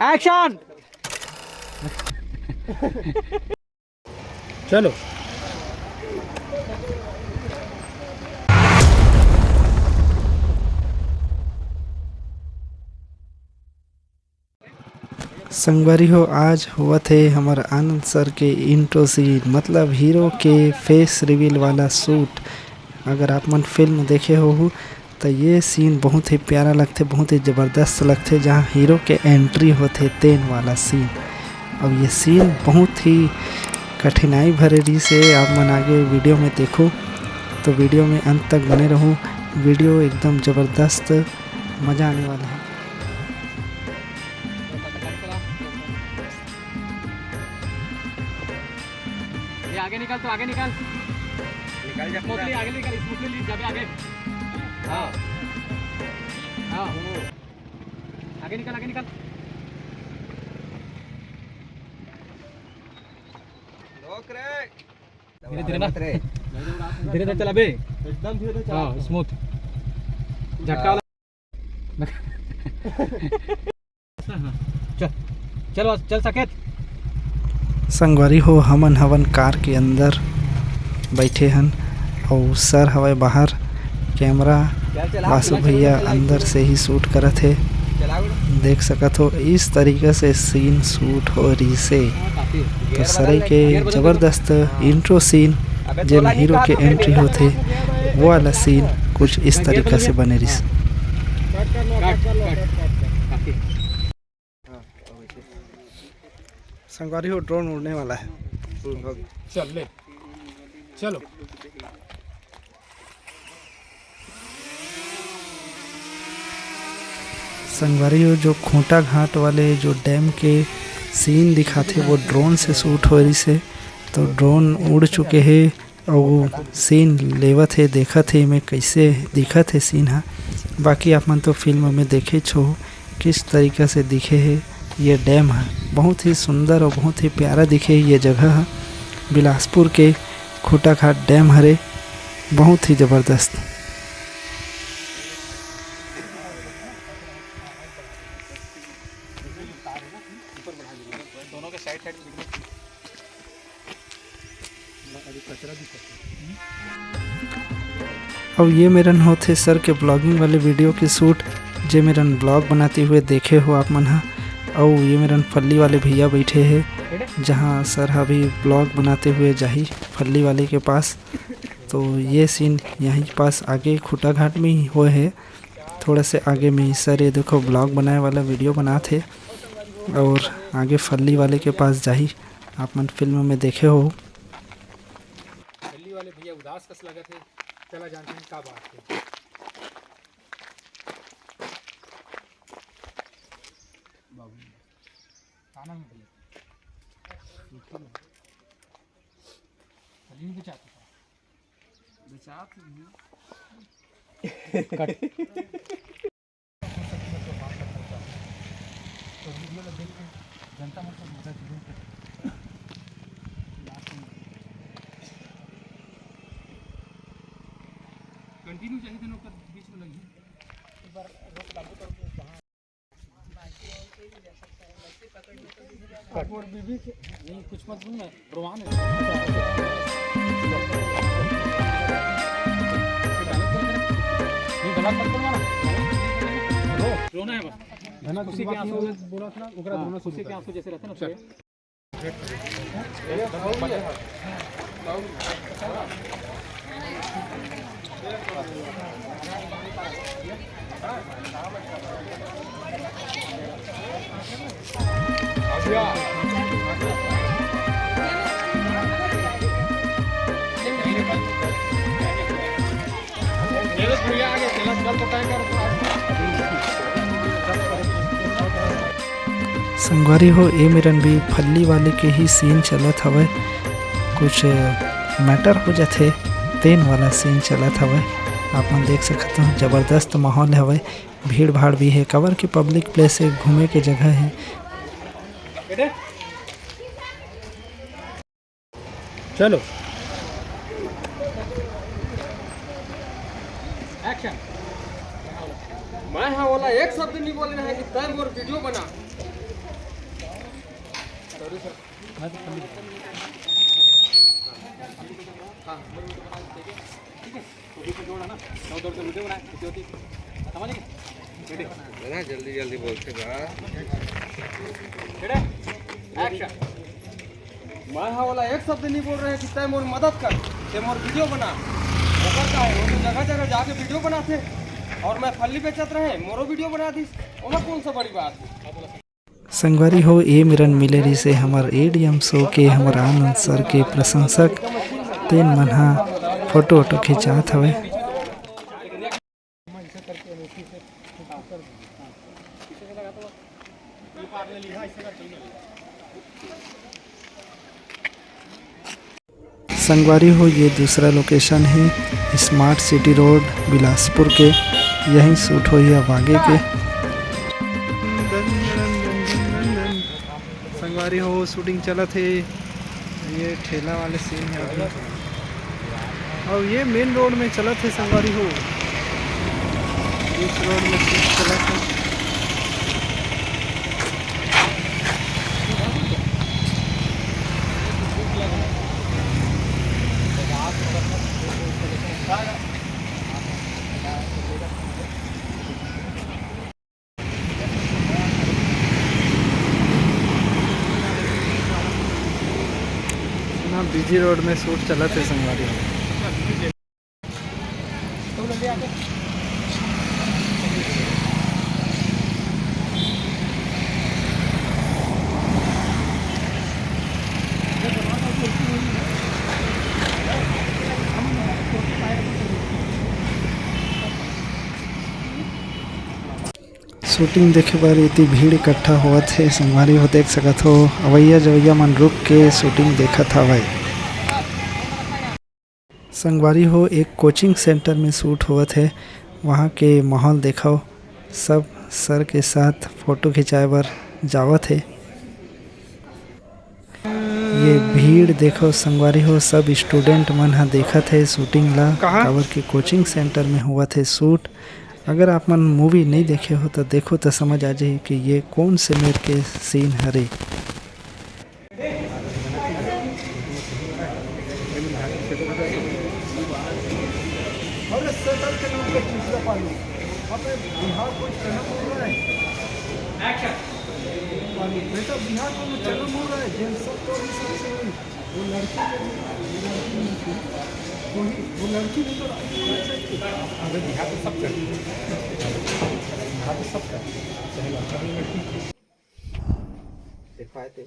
Action. चलो संगवारी हो, आज हुआ थे हमार आनंद सर के इंट्रो सीन, मतलब हीरो के फेस रिवील वाला शूट। अगर आप मन फिल्म देखे हो तो ये सीन बहुत ही प्यारा लगते, बहुत ही ज़बरदस्त लगते, जहाँ हीरो के एंट्री होते तेन वाला सीन। अब ये सीन बहुत ही कठिनाई भरे रही से आप मन आगे वीडियो में देखो, तो वीडियो में अंत तक बने रहो। वीडियो एकदम ज़बरदस्त, मज़ा आने वाला है। आगे निकल, तो आगे निकल, निकल जा, स्मूथली आगे निकल, स्मूथली जा आगे। हाँ हाँ, आगे निकल, आगे निकल। रोक रे, धीरे धीरे ना, धीरे धीरे चला बे, एकदम धीरे धीरे। हाँ, स्मूथ झटका वाला। चल चल चल सकेत। संगवारी हो, हमन हवन कार के अंदर बैठे हन और सर हवे बाहर, कैमरा वासु भैया अंदर से ही शूट करत है। देख सकत हो इस तरीके से सीन शूट हो रही से। तो सराय के ज़बरदस्त इंट्रो सीन जेमा हीरो के एंट्री होते, वो वाला सीन कुछ इस तरीके से बने रही। संगवारी हो, ड्रोन उड़ने वाला है। चल ले, चलो। संगवारी हो, जो खूंटा घाट वाले जो डैम के सीन दिखाते वो ड्रोन से शूट हो रही से। तो ड्रोन उड़ चुके हैं और वो सीन लेवत है, देखत है में कैसे दिखत है सीन है। बाकी आप मन तो फिल्म में देखे छो किस तरीके से दिखे है। ये डैम है बहुत ही सुंदर और बहुत ही प्यारा दिखे। ये जगह है बिलासपुर के खूंटा घाट डैम हरे, बहुत ही ज़बरदस्त। दोनों के साइड साइड अब ये मेरन होते सर के ब्लॉगिंग वाले वीडियो के शूट, जे मेरन ब्लॉग बनाते हुए देखे हो आप मन हा। और ये मेरन फल्ली वाले भैया बैठे हैं, जहाँ सर अभी ब्लॉग बनाते हुए जाही फल्ली वाले के पास। तो ये सीन यहीं पास आगे खूंटा घाट में ही हुए है, थोड़ा से आगे में ही सर ये देखो ब्लॉग बनाए वाला वीडियो बनाते और आगे फल्ली वाले के पास जाही। आप मन फिल्म में देखे हो। फल्ली वाले भैया उदास कस लगा थे, चला जानते हैं क्या बात है। जनता कंटिन्यू चाहिए थे, बीच में लगी एक बार रोक लागू कर कटवर बीबी नहीं कुछ मत सुन, मैं रोमान है नहीं गलत मत बोलना रो रोना है बस। धना खुशी के आंसू बोला था ना, ओकरा दोनों खुशी के आंसू जैसे रहते हैं ना। संगवारी हो, ये मेरन भी फल्ली वाले के ही सीन चलत हवे, कुछ मैटर हो जाते तेन वाला सीन चलत हवे। आप मन देख सकते हो ज़बरदस्त माहौल हवे, भीड़ भाड़ भी है, कवर की पब्लिक प्लेस है, घूमे के जगह है। चलो एक्शन। मैं हाँ वाला एक शब्द नहीं बोल रहे हैं कि तय मोर वीडियो बना। Sorry sir. हाँ ठीक है तो भी जोड़ा ना 9 दौड़ के वीडियो बनाए कितनी होती समझ गए ना जल्दी जल्दी बोलते बा एक्शन। मैं हाँ वाला एक शब्द नहीं बोल रहे हैं कि तय मोर मदद कर ते मोर वीडियो बना वो करता है वो तो जगह जगह जाके वीडियो बनाते और मैं फल्ली बेचत रहे मोरो वीडियो बना दी ओला कौन सा बड़ी बात है। संगवारी हो ए मिरन मिलेरी से हमार एडीएम शो के हमार आनंद सर के प्रशंसक तेन मन हा फोटो वोटो खिंचात हवे। संगवारी हो ये दूसरा लोकेशन है स्मार्ट सिटी रोड बिलासपुर के, यहीं शूट हुई अब आगे के। संगवारी हो शूटिंग चला थे, ये ठेला वाले सीन है अभी और ये मेन रोड में चला थे। संगवारी हो इस रोड में शूट चला थे। बिजी रोड में शूट चला थे संगवारी में। शूटिंग देखे बार इतनी भीड़ इकट्ठा हुआ थे संगवारी हो देख सकत हो। अवैया जवैया मन रुक के शूटिंग देखा था भाई। संगवारी हो एक कोचिंग सेंटर में शूट हुआ थे, वहाँ के माहौल देखो, सब सर के साथ फ़ोटो खिंचाए बर जावत है। ये भीड़ देखो संगवारी हो, सब स्टूडेंट मन हा देखत है शूटिंग ला काबर के कोचिंग सेंटर में हुआ थे शूट। अगर आप मन मूवी नहीं देखे हो तो देखो तो समझ आ जाए कि ये कौन से मेर के सीन हरे। बेटा बिहार में जन्म हो रहा है जेल सब तो हिसाब से वो लड़की वो लड़की भी तो अरे बिहार तो सब कर बिहार तो सब कर चाहे लड़का भी लड़की देख पाए थे।